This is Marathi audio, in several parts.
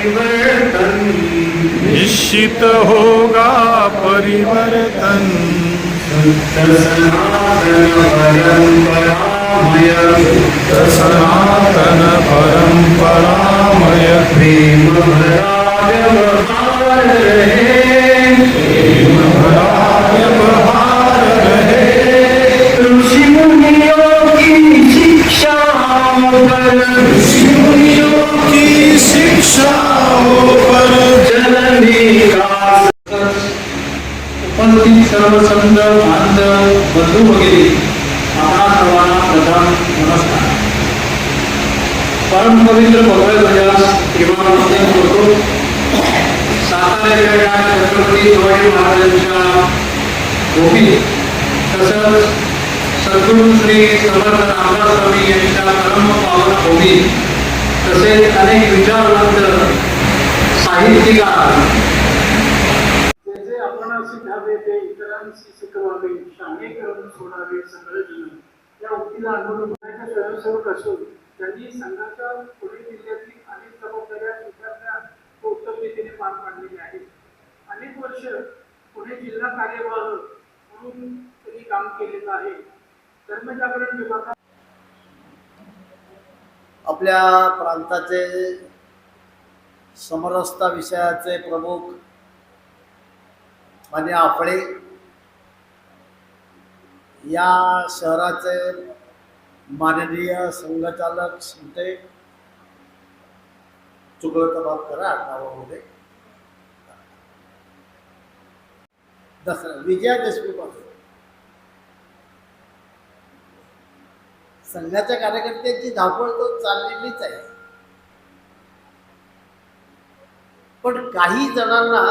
परिवर्तन, निश्चित होगा परिवर्तन। सनातन परंपरामय, प्रेम भरा व्यवहार रहे, प्रेम भरा व्यवहार रहे। ऋषि मुनियों की शिक्षाओं पर, ऋषि मुनियों की शिक्षाओं पर जननी का उपस्थित सर्व संत बांधव बंधू वगैरे आपणा सर्वांना प्रथम नमस्कार. परम पवित्र भगवत ध्वजास किंवा करतो. साताऱ्याच्या या छत्रपती शिवाजी महाराजांच्या भूमी तसंच सद्गुरू श्री समर्थ रामदास स्वामी यांच्या परम पावन भूमी तसेच अनेक विचारवंत साहित्यिकार आपण शिकावे ते इतरांशी शिकवावे, शाणे करून सोडावे सगळं जण, या उक्तीला अनुरूप स्वयंसेवक असून त्यांनी संघाच्या पुणे जिल्ह्यातील अनेक जबाबदाऱ्या स्वीकारल्या व उत्तम रीतीने पार पाडलेल्या आहेत. अनेक वर्ष पुणे जिल्हा कार्यवाह म्हणून त्यांनी काम केलेलं आहे. धर्मजागरण विभागात आपल्या प्रांताचे समरसता विषयाचे प्रमुख मान्य आपळे, या शहराचे माननीय संघचालक शिंदे, चुकलं तर माफ करा नावामध्ये, विजया देशमुख, संघाच्या कार्यकर्त्यांची धावपळ तो चाललेलीच आहे. पण काही जणांना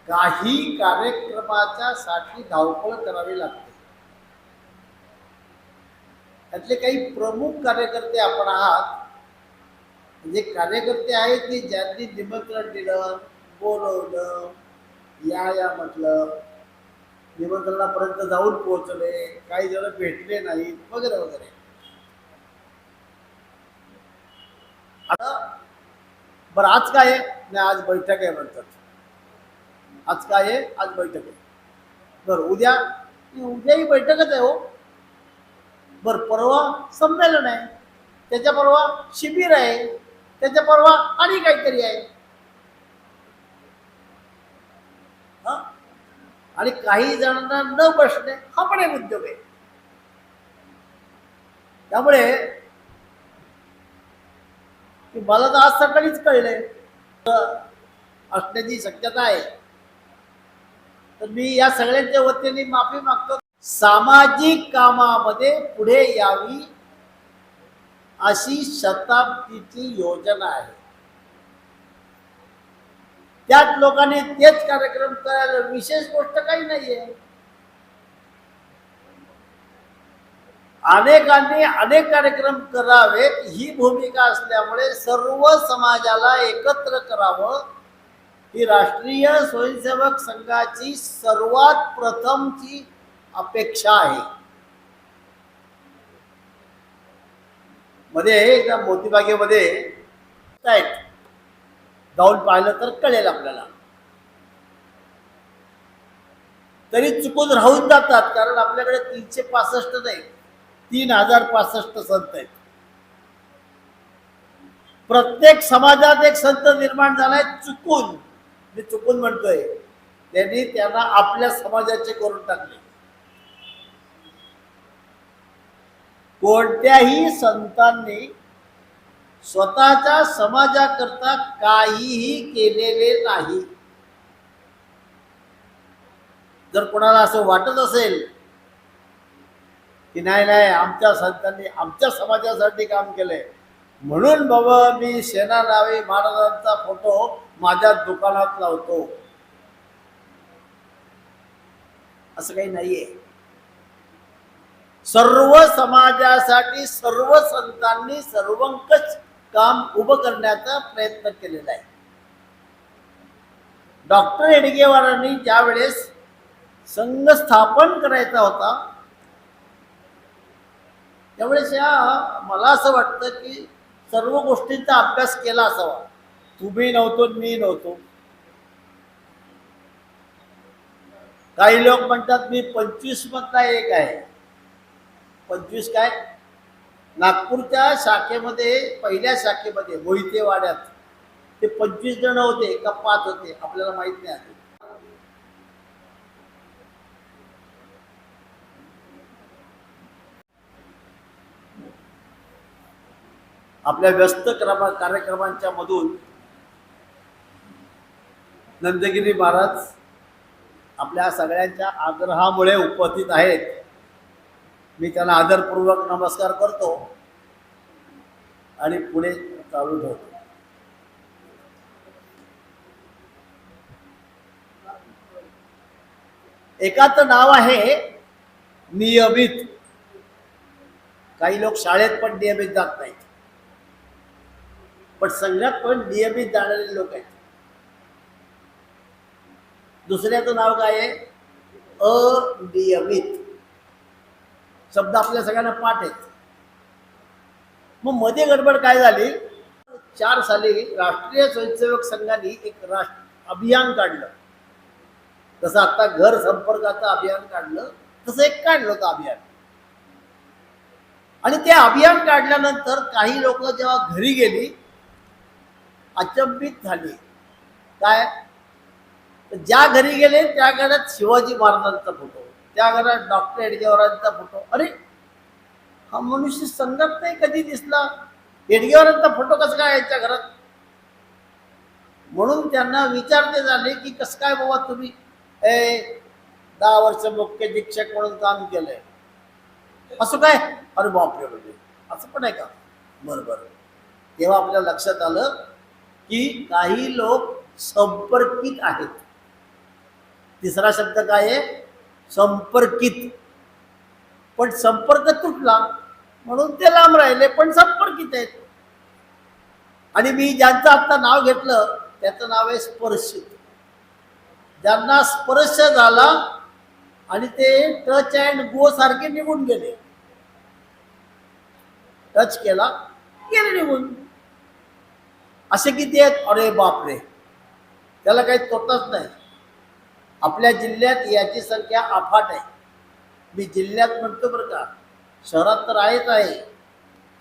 काही कार्यक्रमाच्या साठी धावपळ करावी लागते. त्यातले काही प्रमुख कार्यकर्ते आपण आहात. म्हणजे कार्यकर्ते आहेत की ज्यांनी निमंत्रण दिलं, बोलवलं, या म्हटलं, निमंत्रणापर्यंत जाऊन पोहोचले, काही जण भेटले नाहीत वगैरे वगैरे. आता बरं आज काय आहे? नाही, आज बैठक आहे म्हणतात. आज काय आहे? आज बैठक आहे. बरं उद्याही बैठकच आहे हो. बरं परवा संमेलन आहे, त्याच्या परवा शिबिर आहे, त्याच्या परवा आणि काहीतरी आहे. आणि काही जणांना न बसणे हा पण एक उद्योग आहे. त्यामुळे की मला तर आज सकाळीच कळले असण्याची शक्यता आहे. तर मी या सगळ्यांच्या वतीने माफी मागतो. सामाजिक कामामध्ये पुढे यावी अशी शताब्दीची योजना आहे. त्यात लोकांनी तेच कार्यक्रम करायला विशेष गोष्ट काही नाहीये. अनेकांनी अनेक कार्यक्रम करावेत ही भूमिका असल्यामुळे सर्व समाजाला एकत्र करावं ही राष्ट्रीय स्वयंसेवक संघाची सर्वात प्रथमची अपेक्षा आहे. मध्ये एकदा मोतीबागेमध्ये जाऊन पाहिलं तर कळेल आपल्याला. तरी चुकून राहून जातात, कारण आपल्याकडे 365 नाही 3065 संत आहेत. प्रत्येक समाजात एक संत निर्माण झालाय. चुकून, मी चुकून म्हणतोय, त्यांना आपल्या समाजाचे करून टाकले. कोणत्याही संतांनी स्वतःच्या समाजाकरता काहीही केलेले नाही. जर कोणाला असं वाटत असेल की नाही आमच्या संतांनी आमच्या समाजासाठी काम केलंय म्हणून बाबा मी सेनानावी महाराजांचा फोटो माझ्या दुकानात लावतो, असं काही नाहीये. सर्व समाजासाठी सर्व संतांनी सर्वंकष काम उभं करण्याचा प्रयत्न केलेला आहे. डॉक्टर हेडगेवारांनी ज्या वेळेस संघ स्थापन करायचा होता त्यावेळेस मला असं वाटतं की सर्व गोष्टींचा अभ्यास केला असावा. तुम्ही नव्हतो, मी नव्हतो. काही लोक म्हणतात मी 25 मधला एक आहे. 25 काय? नागपूरच्या शाखेमध्ये, पहिल्या शाखेमध्ये मोहिते वाड्यात ते 25 जण होते का 5 होते आपल्याला माहित नाही आहे. आपल्या व्यस्त कार्यक्रमांच्या मधून नंदगिरी महाराज आपल्या सगळ्यांच्या आग्रहामुळे उपस्थित आहेत. मी त्यांना आदरपूर्वक नमस्कार करतो आणि पुढे चालू ठेवतो. एकाचं नाव आहे नियमित. काही लोक शाळेत पण नियमित जात नाहीत, पण संघात पण नियमित जाणारे लोक आहेत. दुसऱ्याचं नाव काय आहे? अनियमित. शब्द आपल्या सगळ्यांना पाठ आहेत. मग मध्ये गडबड काय झाली? 4 साली राष्ट्रीय स्वयंसेवक संघाने एक अभियान काढलं. जसं आता घर संपर्काचं अभियान काढलं तसं एक काढलं होतं अभियान. आणि ते अभियान काढल्यानंतर काही लोक जेव्हा घरी गेली अचंबित झाली. काय? ज्या घरी गेले त्या घरात शिवाजी महाराजांचा फोटो, त्या घरात डॉक्टर हेडगेवारांचा फोटो. अरे हा मनुष्य संघात नाही कधी दिसला, हेडगेवारांचा फोटो कसं काय यांच्या घरात? म्हणून त्यांना विचारते झाले की कसं काय बाबा तुम्ही 10 वर्ष मुख्य शिक्षक म्हणून काम केलंय, असं काय? अरे बापरे, म्हणजे असं पण आहे का? बरं. तेव्हा आपल्या लक्षात आलं की काही लोक संपर्कित आहेत. तिसरा शब्द काय आहे? संपर्कित. पण संपर्क तुटला म्हणून ते लांब राहिले, पण संपर्कित आहेत. आणि मी ज्यांचं आता नाव घेतलं त्याचं नाव आहे स्पर्शित. ज्यांना स्पर्श झाला आणि ते टच अँड गो सारखे निघून गेले. टच केला, गेले निघून. असे किती आहेत? अरे बापरे, त्याला काही तोटाच नाही. आपल्या जिल्ह्यात याची संख्या अफाट आहे. मी जिल्ह्यात म्हणतो बरं का, शहरात तर आहेच आहे.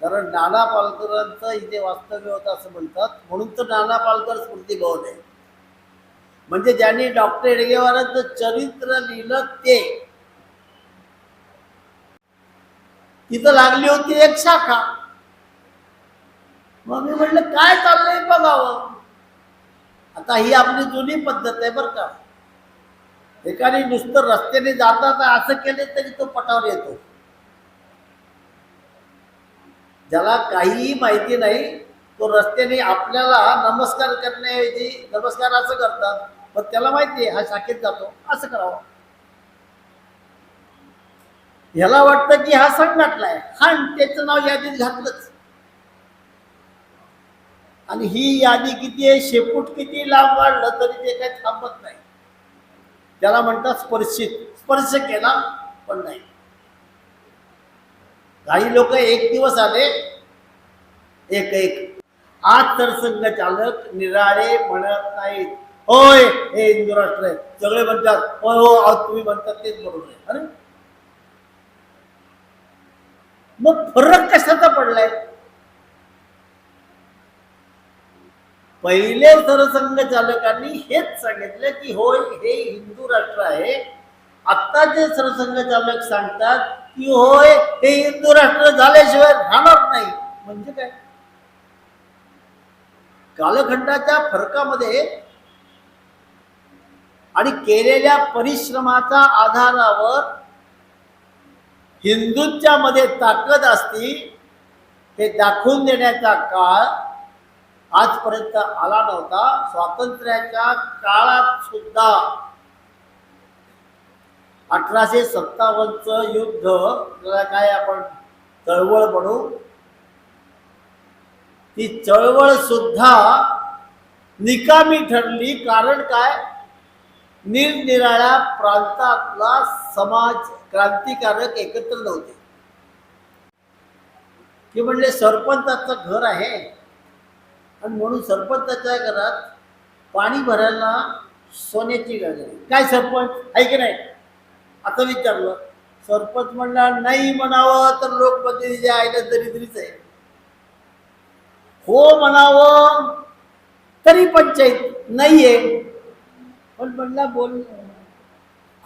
कारण नाना पालकरांचं इथे वास्तव्य होतं असं म्हणतात, म्हणून तर नाना पालकर स्मृती भवन आहे. म्हणजे ज्यांनी डॉक्टर हेडगेवारांचं चरित्र लिहिलं ते, तिथं लागली होती एक शाखा. मग मी म्हटलं काय चाललंय बघावं. आता ही आपली जुनी पद्धत आहे बरं का. एकाने नुसतं रस्त्याने जातात असं केले तरी तो पटावर येतो. ज्याला काहीही माहिती नाही तो रस्त्याने आपल्याला नमस्कार करण्याऐवजी नमस्कार असं करतात, पण त्याला माहिती आहे हा शाखेत जातो, असं करावं. ह्याला वाटतं की हा संघटलाय, हा त्याचं नाव यादीत घातलंच. आणि ही यादी किती आहे, शेपूट किती लांब वाढलं तरी ते काही थांबत नाही. त्याला म्हणतात स्पर्शित. स्पर्श केला पण नाही. काही लोक एक दिवस आले, एक आज सरसंघ चालक निराळे म्हणत नाहीत, होय हे हिंदू राष्ट्र आहे. सगळे म्हणतात होय हो, आज तुम्ही म्हणतात तेच बरोबर आहे. अरे मग फरक कशाचा पडलाय? पहिले सरसंघ चालकांनी हेच सांगितलं की होय हे हिंदू राष्ट्र आहे. आता जे सरसंघ चालक सांगतात की होय हे हिंदू राष्ट्र झाल्याशिवाय राहणार नाही. म्हणजे काय? कालखंडाच्या फरकामध्ये आणि केलेल्या परिश्रमाच्या आधारावर हिंदूंच्या मध्ये ताकद असती हे दाखवून देण्याचा काळ आजपर्यंत आला नव्हता. स्वातंत्र्याच्या काळात सुद्धा 1857चं युद्ध, त्याला काय आपण चळवळ म्हणू, ती चळवळ सुद्धा निकामी ठरली. कारण काय? निरनिराळ्या प्रांतातला समाज क्रांतिकारक एकत्र नव्हते. की म्हणले सरपंचाचं घर आहे, आणि म्हणून सरपंचाच्या घरात पाणी भरायला सोन्याची गाजरी. काय सरपंच आहे की नाही? आता विचारलं, सरपंच म्हणला नाही म्हणावं तर लोक म्हणजे आईला दरिद्रीच आहे, हो म्हणावं तरी पंचायत नाहीये. पण म्हणला बोल,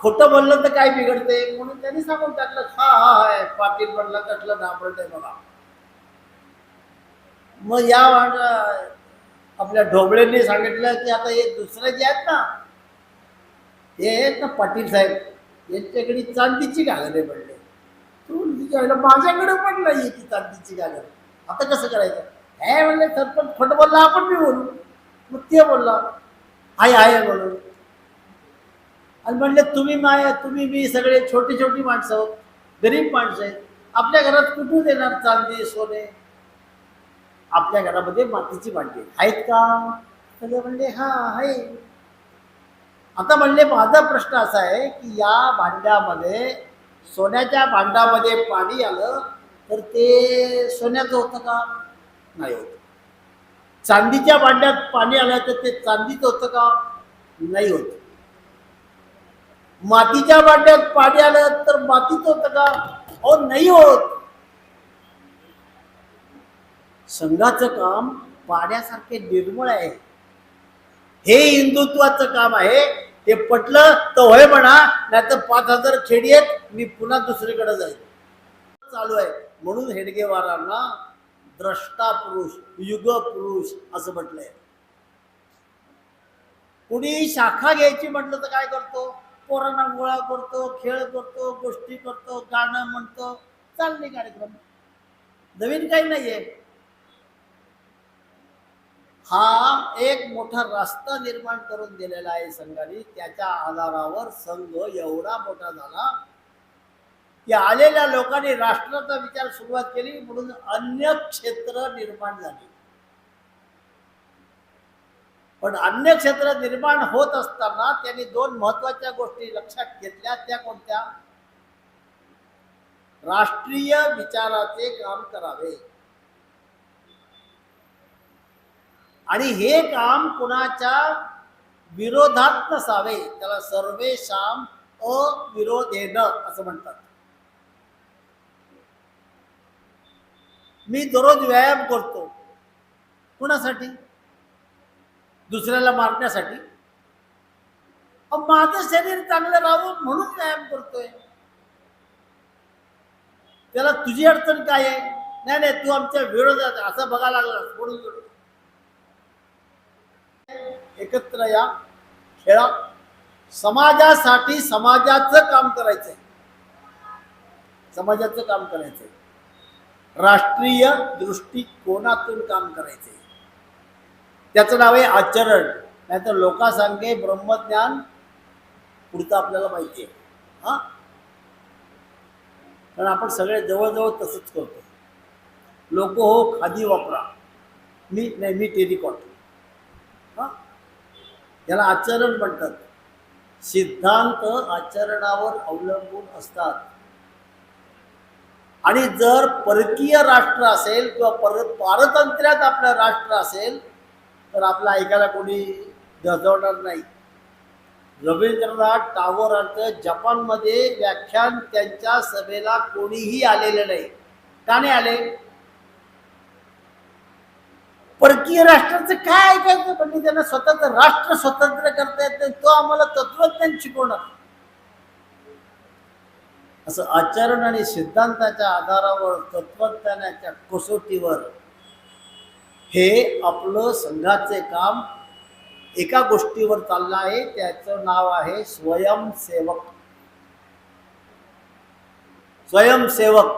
खोटं बोललं तर काय बिघडते, म्हणून त्यांनी सांगून टाकलं हा हा आहे पाटील म्हणला कसलं नापडत आहे बघा. मग या आपल्या ढोबळेंनी सांगितलं की आता हे दुसरे जे आहेत ना, हे आहेत ना पाटील साहेब, यांच्याकडे चांदीची घागरे पडले. तू तिच्या माझ्याकडे पण नाही ती चांदीची घागर, आता कसं करायचं? हे म्हणले सरपंच खोटं बोलला, आपण बी बोलू. मग ते बोलला आहे म्हणून. आणि म्हणले तुम्ही मी सगळे छोटी छोटी माणसं आहोत, गरीब माणसं आहेत, आपल्या घरात कुठून देणार चांदी सोने? आपल्या घरामध्ये मातीची भांडी आहेत का? सगळे म्हणले हा आहे. आता म्हणले माझा प्रश्न असा आहे की या भांड्यामध्ये, सोन्याच्या भांड्यामध्ये पाणी आलं तर ते सोन्याचं होतं का? नाही होत. चांदीच्या भांड्यात पाणी आलं तर ते चांदीचं होतं का? नाही होत. मातीच्या भांड्यात पाणी आलं तर मातीचं होतं का? हो, नाही होत. संघाचं काम पाण्यासारखे निर्मळ आहे. हे हिंदुत्वाचं काम आहे. हे पटलं तर होय म्हणा, नाही तर 5000 खेडी आहेत, मी पुन्हा दुसरीकडे जाईल चालू आहे. म्हणून हेडगेवारांना द्रष्टा पुरुष, युग पुरुष असं म्हटलंय. कुणी शाखा घ्यायची म्हटलं तर काय करतो? पोरांना गोळा करतो, खेळ करतो, गोष्टी करतो, गाणं म्हणतो, चालले कार्यक्रम. नवीन काही नाहीये. हा एक मोठा रास्ता निर्माण करून दिलेला आहे संघाने. त्याच्या आधारावर संघ एवढा मोठा झाला की आलेल्या लोकांनी राष्ट्राचा विचार सुरुवात केली, म्हणून अन्य क्षेत्र निर्माण झाली. पण अन्य क्षेत्र निर्माण होत असताना त्यांनी 2 महत्वाच्या गोष्टी लक्षात घेतल्या. त्या कोणत्या? राष्ट्रीय विचाराचे काम करावे आणि हे काम कुणाच्या विरोधात नसावे. त्याला सर्वेषाम अविरोधेन असं म्हणतात. मी दररोज व्यायाम करतो, कुणासाठी? दुसऱ्याला मारण्यासाठी? माझं शरीर चांगलं राहावं म्हणून व्यायाम करतोय. त्याला तुझी अडचण काय आहे? नाही तू आमच्या विरोधात असं बघायला लागलास म्हणून. एकत्र या, खेळा. समाजासाठी समाजाचं काम करायचंय, समाजाचं काम करायचंय, राष्ट्रीय दृष्टिकोनातून काम करायचंय. त्याचं नाव आहे आचरण. नाहीतर लोकांसांगे ब्रह्मज्ञान पुढचं आपल्याला माहिती आहे. हा, कारण आपण सगळे जवळजवळ तसंच करतो. लोक हो खादी वापरा, मी टेरिकॉट. हा, याला आचरण म्हणतात. सिद्धांत आचरणावर अवलंबून असतात. आणि जर परकीय राष्ट्र असेल किंवा पारतंत्र्यात आपलं राष्ट्र असेल तर आपलं ऐकायला कोणी गजवणार नाही. रवींद्रनाथ टागोरांचं जपानमध्ये व्याख्यान, त्यांच्या सभेला कोणीही आलेलं नाही. का नाही आले? परकीय राष्ट्राचं काय ऐकायचं? पण त्यांना स्वतःचं राष्ट्र स्वतंत्र करता येत नाही, तो आम्हाला तत्वज्ञान शिकवणार. असं आचरण आणि सिद्धांताच्या आधारावर, तत्वज्ञानाच्या कसोटीवर हे आपलं संघाचे काम एका गोष्टीवर चाललं आहे. त्याचं नाव आहे स्वयंसेवक. स्वयंसेवक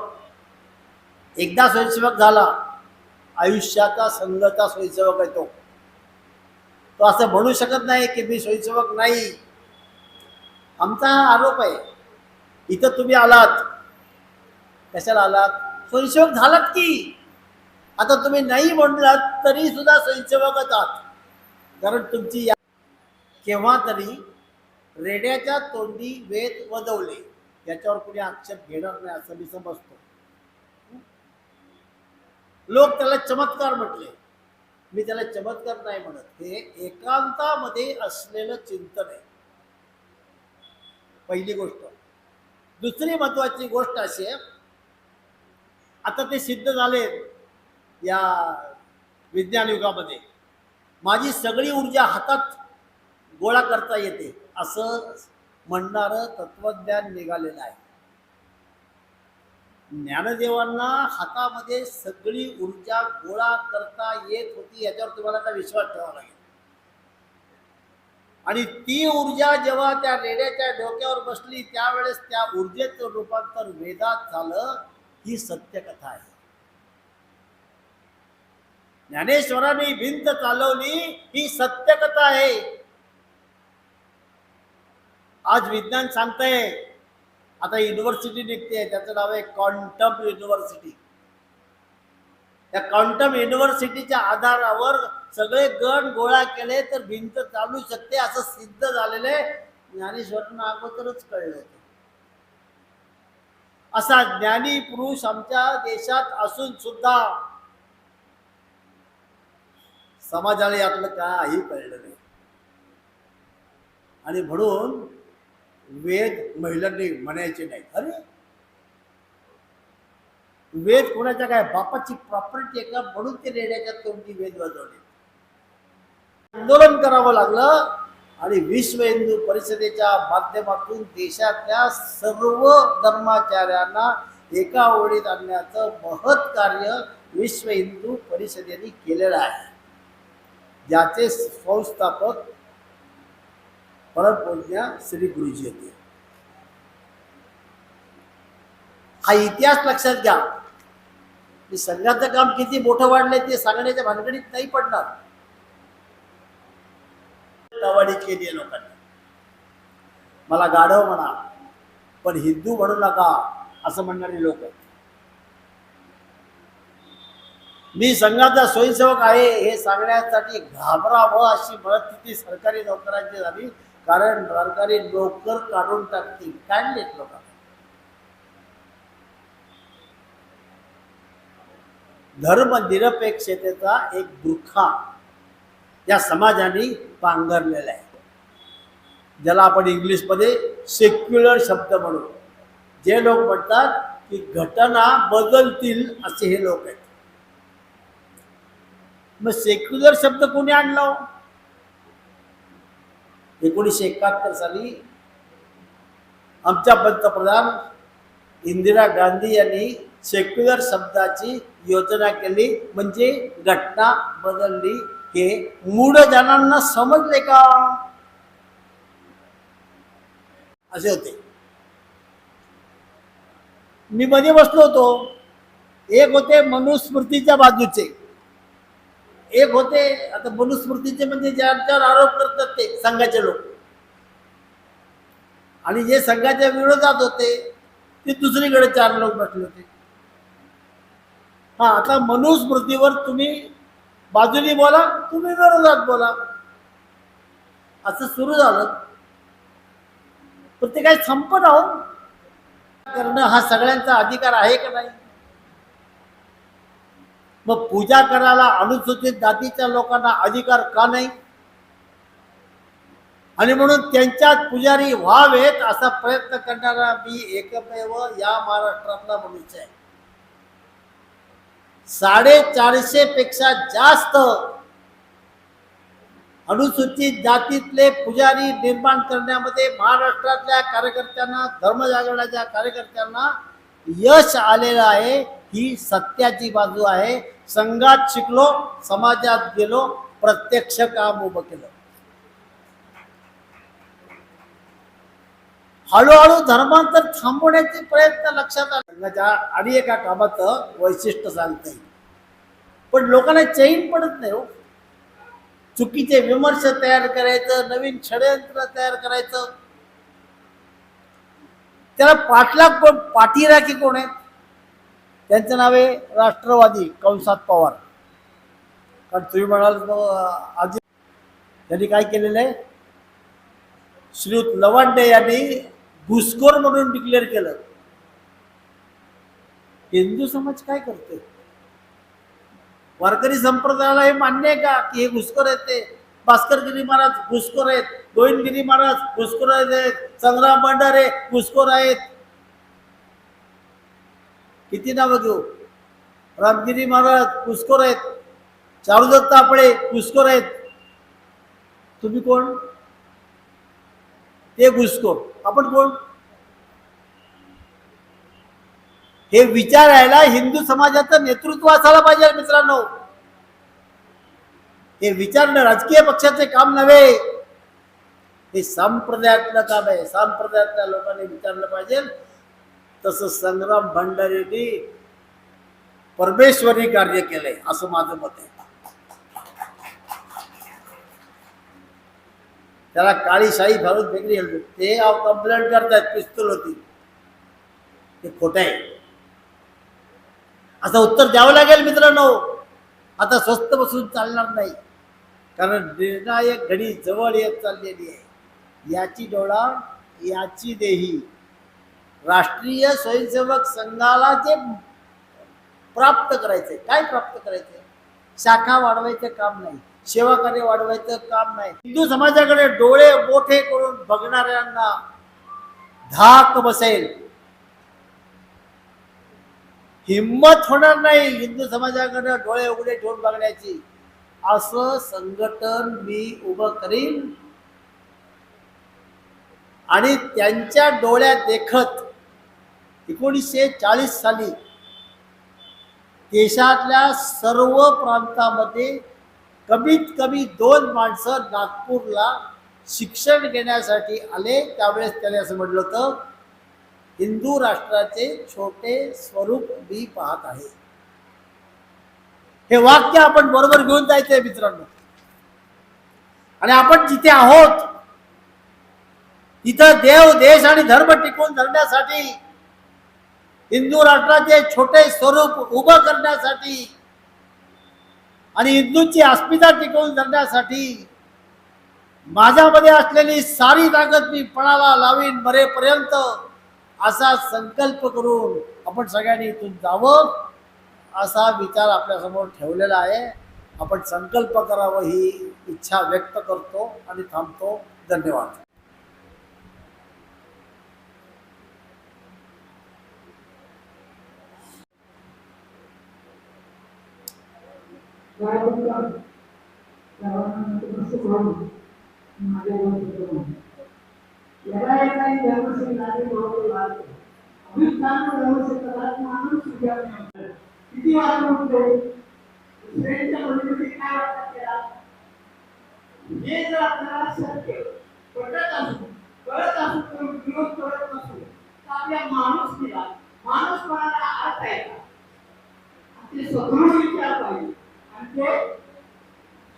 एकदा स्वयंसेवक झाला, आयुष्याचा संघाचा स्वयंसेवक आहे तो. तो असं म्हणू शकत नाही की मी स्वयंसेवक नाही. आमचा आरोप आहे, इथं तुम्ही आलात, कशाला आलात? स्वयंसेवक झालात की. आता तुम्ही नाही म्हणलात तरी सुद्धा स्वयंसेवकच आहात. कारण तुमची केव्हा तरी रेड्याच्या तोंडी वेद वदवले, याच्यावर कोणी आक्षेप घेणार नाही असं मी समजतो. लोक त्याला चमत्कार म्हटले. मी त्याला चमत्कार नाही म्हणत, हे एकांतामध्ये असलेलं चिंतन आहे, पहिली गोष्ट. दुसरी महत्वाची गोष्ट अशी आहे, आता ते सिद्ध झाले या विज्ञान युगामध्ये, माझी सगळी ऊर्जा हातात गोळा करता येते असं म्हणणारं तत्वज्ञान निघालेलं आहे. ज्ञानदेवांना हातामध्ये सगळी ऊर्जा गोळा करता येत होती याच्यावर तुम्हाला आता विश्वास ठेवावा लागेल. आणि ती ऊर्जा जेव्हा त्या रेड्याच्या डोक्यावर बसली त्यावेळेस त्या ऊर्जेचं रूपांतर वेदात झालं, ही सत्यकथा आहे. ज्ञानेश्वरांनी भिंत चालवली, ही सत्यकथा आहे. आज विज्ञान सांगतंय, आता युनिव्हर्सिटी निघते, त्याचं नाव आहे क्वांटम युनिव्हर्सिटी. त्या क्वांटम युनिव्हर्सिटीच्या आधारावर सगळे गण गोळा केले तर भिंत चालू शकते असं सिद्ध झालेले ज्ञानेश्वरांना अगोदरच कळलं होतं. असा ज्ञानी पुरुष आमच्या देशात असून सुद्धा समाजाला यातलं काही कळलं नाही. आणि म्हणून वेद महिलांनी म्हणायचे नाही. अरे वेद कोणाच्या काय बापाची प्रॉपर्टी आहे का, म्हणून ते रेड्याच्या तोंडी वेद वाजवले. आंदोलन करावं लागलं आणि विश्व हिंदू परिषदेच्या माध्यमातून देशातल्या सर्व धर्माचार्यांना एका ओळीत आणण्याचं महत् कार्य विश्व हिंदू परिषदेने केलेलं आहे, ज्याचे संस्थापक परमपूज्य श्री गुरुजी होते. हा इतिहास लक्षात घ्या. की संघाचं काम किती मोठं वाढलंय ते सांगण्याच्या भानगडीत नाही पडणार. टवाडी केली आहे लोकांनी. मला गाढव म्हणा पण हिंदू म्हणू नका असं म्हणणारे लोक आहेत. मी संघाचा स्वयंसेवक आहे हे सांगण्यासाठी घाबरावं अशी परिस्थिती सरकारी नोकरांची झाली, कारण सरकारी नोकर काढून टाकतील. काढलेत लोकांना. धर्मनिरपेक्षतेचा एक बुरखा या समाजाने पांघरलेला आहे, ज्याला आपण इंग्लिशमध्ये सेक्युलर शब्द म्हणू. जे लोक म्हणतात की घटना बदलतील असे हे लोक आहेत. मग सेक्युलर शब्द कोणी आणला? 1971 साली आमच्या पंतप्रधान इंदिरा गांधी यांनी सेक्युलर शब्दाची योजना केली, म्हणजे घटना बदलली. हे मूढ जनांना समजले का असे होते. मी मध्ये बसलो होतो. एक होते मनुस्मृतीच्या बाजूचे, एक होते आता मनुस्मृतीचे म्हणजे ज्यांच्यावर आरोप करतात ते संघाचे लोक, आणि जे संघाच्या विरोधात होते ते दुसरीकडे 4 लोक बसले होते. हा, आता मनुस्मृतीवर तुम्ही बाजूनी बोला, तुम्ही विरोधात बोला, असं सुरू झालं. पण ते काही संपत आहो करणं हा सगळ्यांचा अधिकार आहे का नाही? मग पूजा करायला अनुसूचित जातीच्या लोकांना अधिकार का नाही? आणि म्हणून त्यांच्यात पुजारी व्हावेत असा प्रयत्न करणारा मी एकमेव या महाराष्ट्रातला मनुष्य आहे. 450 पेक्षा जास्त अनुसूचित जातीतले पुजारी निर्माण करण्यामध्ये महाराष्ट्रातल्या कार्यकर्त्यांना, धर्मजागरणाच्या कार्यकर्त्यांना यश आलेलं आहे. ही सत्याची बाजू आहे. संघात शिकलो, समाजात गेलो, प्रत्यक्ष काम उभं केलं. हळूहळू धर्मांतर थांबवण्याचे प्रयत्न लक्षात आले. संघाच्या आणि एका कामाचं वैशिष्ट्य सांगता येईल, पण लोकांना चैन पडत नाही हो. चुकीचे विमर्श तयार करायचं, नवीन षडयंत्र तयार करायचं. त्याला पाठलाग कोण, पाठीराखी कोण आहेत? त्यांचं नाव आहे राष्ट्रवादी कंसात पवार. कारण तुम्ही म्हणाल आधी त्यांनी काय केलेलं आहे? श्रीयुत लवांडे यांनी घुसखोर म्हणून डिक्लेअर केलं. हिंदू समाज काय करते? वारकरी संप्रदायाला हे मान्य आहे का की हे घुसखोर आहेत? ते भास्करगिरी महाराज घुसखोर आहेत, गोविंदगिरी महाराज घुसखोर आहेत, संग्राम भंडारे घुसखोर आहेत. किती नावं घेऊ? रामगिरी महाराज घुसखोर आहेत, चारुदत्त आपळे घुसखोर आहेत. तुम्ही कोण? ते घुसखोर, आपण कोण? हे विचारायला हिंदू समाजाचं नेतृत्व असायला पाहिजे मित्रांनो. हे विचारणं राजकीय पक्षाचे काम नव्हे, हे संप्रदायातलं काम आहे. संप्रदायातल्या लोकांनी विचारलं पाहिजे. तसं संग्राम भंडारेंनी परमेश्वरी कार्य केलंय असं माझं मत आहे. त्याला काळी शाही घालून वेगळी हलतो. ते कंप्लेंट करतायत पिस्तूल होती, ते खोटं आहे असं उत्तर द्यावं लागेल मित्रांनो. आता स्वस्त बसून चालणार नाही, कारण निर्णायक घडी जवळ येत चाललेली आहे. याची डोळा याची देही. राष्ट्रीय स्वयंसेवक संघाला जे प्राप्त करायचंय, काय प्राप्त करायचंय? शाखा वाढवायचं काम नाही, सेवा कार्य वाढवायचं काम नाही. हिंदू समाजाकडे डोळे मोठे करून बघणाऱ्यांना धाक बसेल, हिम्मत होणार नाही हिंदू समाजाकडे डोळे उघडे ठेवून बघण्याची. असं संघटन मी उभं करीन आणि त्यांच्या डोळ्यात देखत 1940 साली देशातल्या सर्व प्रांतामध्ये कमीत कमी 2 माणसं नागपूरला शिक्षण घेण्यासाठी आले. त्यावेळेस त्याने असं म्हटलं होतं, हिंदू राष्ट्राचे छोटे स्वरूप मी पाहत आहे. हे वाक्य आपण बरोबर घेऊन जायचंय मित्रांनो. आणि आपण जिथे आहोत तिथं देव, देश आणि धर्म टिकवून धरण्यासाठी, हिंदू राष्ट्राचे छोटे स्वरूप उभं करण्यासाठी आणि हिंदूंची अस्मिता टिकवून धरण्यासाठी माझ्यामध्ये असलेली सारी ताकद मी पणाला लावीन मरेपर्यंत, असा संकल्प करून आपण सगळ्यांनी इथून जावं असा विचार आपल्यासमोर ठेवलेला आहे. आपण संकल्प करावं ही इच्छा व्यक्त करतो आणि थांबतो. धन्यवाद. किती वाजता उठतो? दुसऱ्यांच्या मुलीमध्ये काय वाटत केला? हे जर आपल्याला सत्य पटत असू, कळत असू, तर विरोध करत नसू, तर आपल्या माणूसपणाला अर्थ आहे का? आपले स्वतःहून विचार पाहिजे आणि ते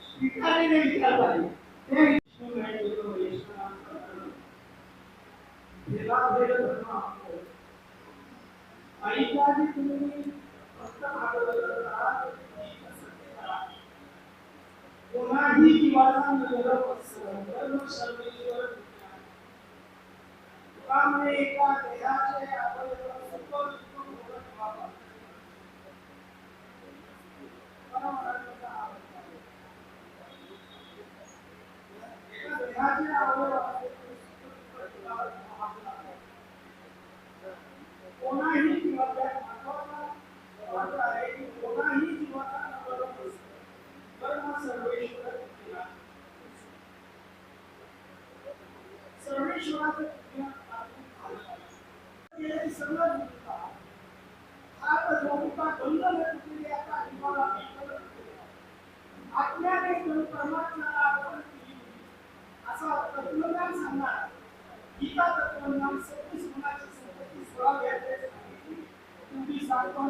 स्वीकारलेले विचार पाहिजे. ते तुम्ही कोणाही जीवाचा त्यामुळे एका देहाचे कोणाही जीवाचा कोणाही जीवाचा कर्म सर्वेश्वर सर्वेश्वराचं सगळं हात जोडूका बंद केली आता आज्ञाने परमात्म्याला अर्पण केली असा तत्वज्ञान सांगणार गीता तत्वज्ञान 26 गुणाची संपत्ती 16 अध्यायाची तुम्ही सांगतो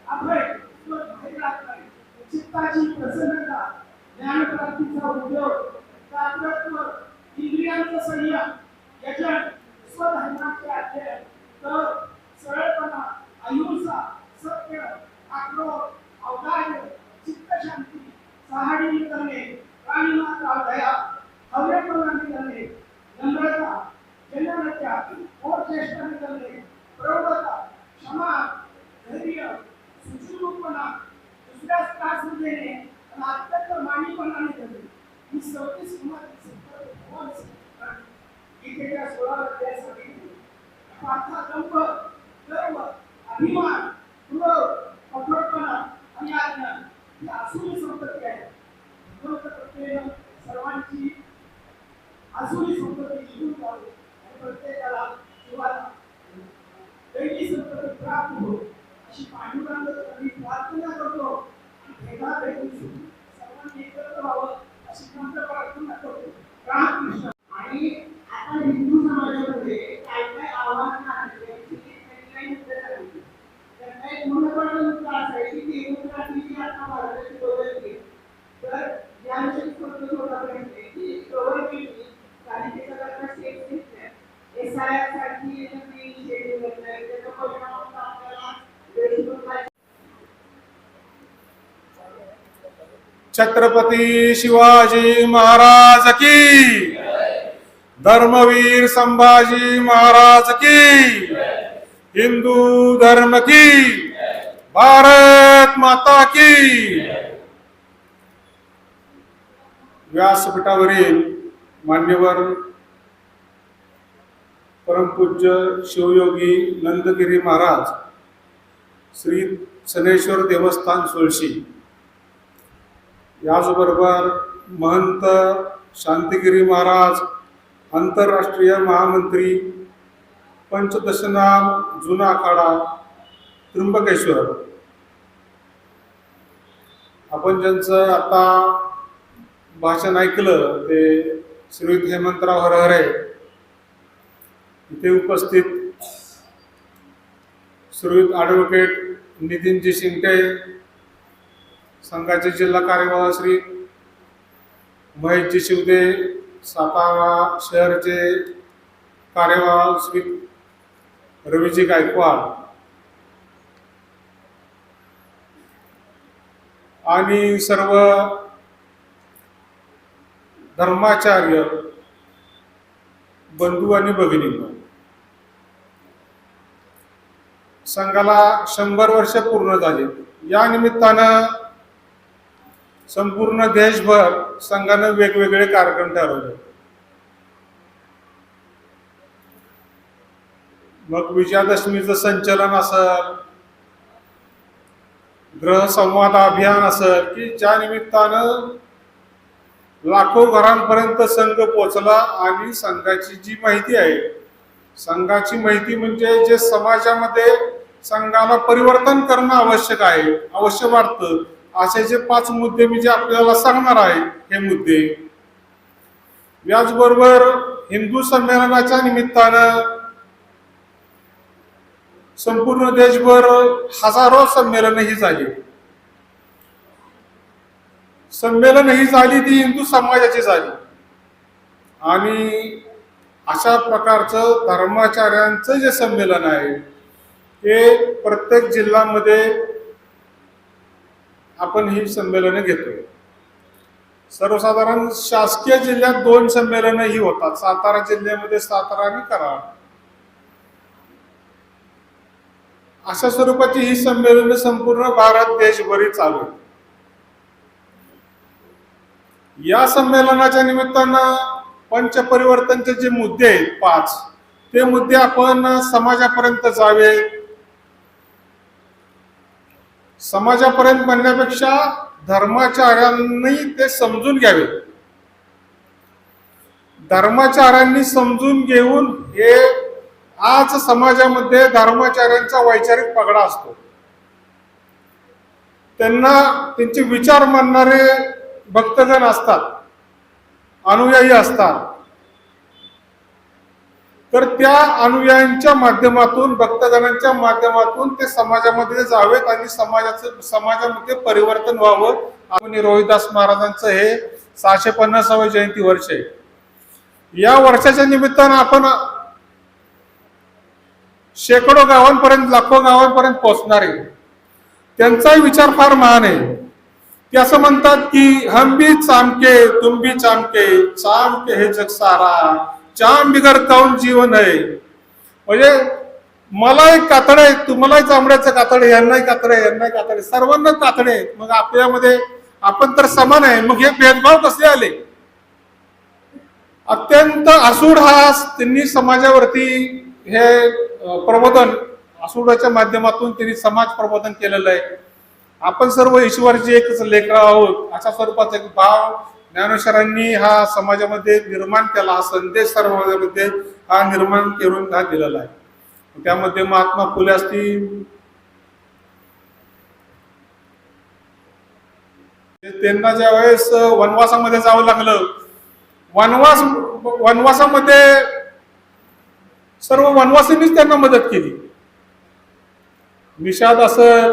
अभय बाहेर नाही. चित्ताची प्रसन्नता, ज्ञानप्राप्तीचा उद्योग, ताकदत्व, इंद्रियांचं संयम, यजन, स्वधर्माचे अध्ययन, तर सरळपणा, अहिंसा, सत्य, आक्रोश, औदार्य, चित्तशांती, सहाडी करणे, प्राणीमात्र दया, हव्यपणाने करणे, नम्रता, जनरत्या, ओरचेष्टाने करणे, प्रौढता, क्षमा, धैर्य, सुचिरूपणा, 37 गीतेच्या 16 अध्यायासाठी पार्था कंप गर्व अभिमान क्रोध कठोरपणा आणि अज्ञान ही आसुरी संपत्ती आहे. म्हणून प्रत्येक सर्वांची आसुरी संपत्ती निघून जावी आणि प्रत्येकाला जीवाला दैवी संपत्ती प्राप्त हो अशी पांडुरंगाची प्रार्थना करतो. भेदाभेदी सर्वांनी एकत्र व्हावं अशी प्रार्थना करतो. रामकृष्ण. आणि आता हिंदू समाजामध्ये काय काय आव्हानं आहेत याची काही मुद्दे आहेत. त्यात एक महत्त्वाचा मुद्दा असा आहे की डेमोक्रेसी जी आता भारताची बदलली तर याविषयी स्पष्ट होतापर्यंत की गव्हर्नमेंटने पालिकेचा करता स्टेप घेतल्या. SIR साठी यांनी शेड्यूल घेतलाय. त्याचा परिणाम आपल्याला देशभरात छत्रपती शिवाजी महाराज की, धर्मवीर संभाजी महाराज की, हिंदू धर्म की, भारत माता की. व्यासपीठावरील मान्यवर परमपूज्य शिवयोगी नंदगिरी महाराज, श्री सनेश्वर देवस्थान सुळशी, याचबरोबर महंत शांतिगिरी महाराज, आंतरराष्ट्रीय महामंत्री, पंचदशनाम जुना आखाडा त्र्यंबकेश्वर, आपण ज्यांचं आता भाषण ऐकलं ते श्रीयुत हेमंतराव हरहरे, इथे उपस्थित श्रीयुत ॲडव्होकेट नितीनजी शिंगटे, संघाचे जिल्हा कार्यवाह श्री महेशजी शिवदे, सातारा शहरचे कार्यवाह श्री रवीजी गायकवाड आणि सर्व धर्माचार्य बंधू आणि भगिनींनो, संघाला 100 वर्ष पूर्ण झाली. या निमित्तानं संपूर्ण देशभर संघानं वेगवेगळे कार्यक्रम ठरवले. मग विजयादशमीचं संचलन असेल, ग्रह संवाद अभियान असेल, की ज्या निमित्तानं लाखो घरांपर्यंत संघ पोचला आणि संघाची जी माहिती आहे, संघाची माहिती म्हणजे जे समाजामध्ये संघाला परिवर्तन करणं आवश्यक आहे, आवश्यक वाटतं, असे जे 5 मुद्दे मी जे आपल्याला सांगणार आहे हे मुद्दे. याचबरोबर हिंदू संमेलनाच्या निमित्तानं संपूर्ण देशभर हजारो संमेलन ही झाली. संमेलन ही झाली ती हिंदू समाजाची झाली आणि अशा प्रकारचं धर्माचार्यांचं जे संमेलन आहे ते प्रत्येक जिल्ह्यामध्ये आपण ही संमेलनं घेतोय. सर्वसाधारण शासकीय जिल्ह्यात 2 संमेलनं ही होतात, सातारा जिल्ह्यामध्ये सातारा आणि कराड. अशा स्वरूपाची ही संमेलनं संपूर्ण भारत देशभरी चालू आहेत. या संमेलनाच्या निमित्तानं पंचपरिवर्तनचे जे मुद्दे आहेत 5, ते मुद्दे आपण समाजापर्यंत जावे. समाजापर्यंत म्हणण्यापेक्षा धर्माचार्यांनी ते समजून घ्यावे. धर्माचार्यांनी समजून घेऊन हे आज समाजामध्ये धर्माचार्यांचा वैचारिक पगडा असतो. त्यांना त्यांचे विचार मानणारे भक्तगण असतात, अनुयायी असतात. तर त्या अनुयायांच्या माध्यमातून, भक्तगणांच्या माध्यमातून ते समाजामध्ये जावेत आणि समाजामध्ये परिवर्तन व्हावं. आपण रोहिदास महाराजांचं हे 650वे जयंती वर्ष आहे. या वर्षाच्या निमित्तानं आपण शेकडो गावांपर्यंत, लाखो गावांपर्यंत पोहोचणार आहे. त्यांचाही विचार फार महान आहे. ते असं म्हणतात की हम भी चामके तुम भी चामके, चामके हे जग सारा, चाम बिगर कौन जीवन आहे. म्हणजे मला एक कातड आहे, तुम्हालाही चामड्याचं कातड आहे, यांनाही कातड आहे, यांनाही कातड आहे, सर्वांना कातड आहे. मग आपल्यामध्ये आपण तर समान आहे. मग हे भेदभाव कसे आले? अत्यंत आसूड हा त्यांनी समाजावरती हे प्रबोधन, आसूडाच्या माध्यमातून त्यांनी समाज प्रबोधन केलेलं आहे. आपण सर्व ईश्वरची एकच लेकरं आहोत अशा स्वरूपाचा एक भाव ज्ञानेश्वरांनी हा समाजामध्ये निर्माण केला. हा संदेश समाजामध्ये हा निर्माण करून हा दिलेला आहे. त्यामध्ये महात्मा फुले असतील, त्यांना ज्या वेळेस वनवासामध्ये जावं लागलं, वनवासामध्ये सर्व वनवासींनीच त्यांना मदत केली. निषाद असेल,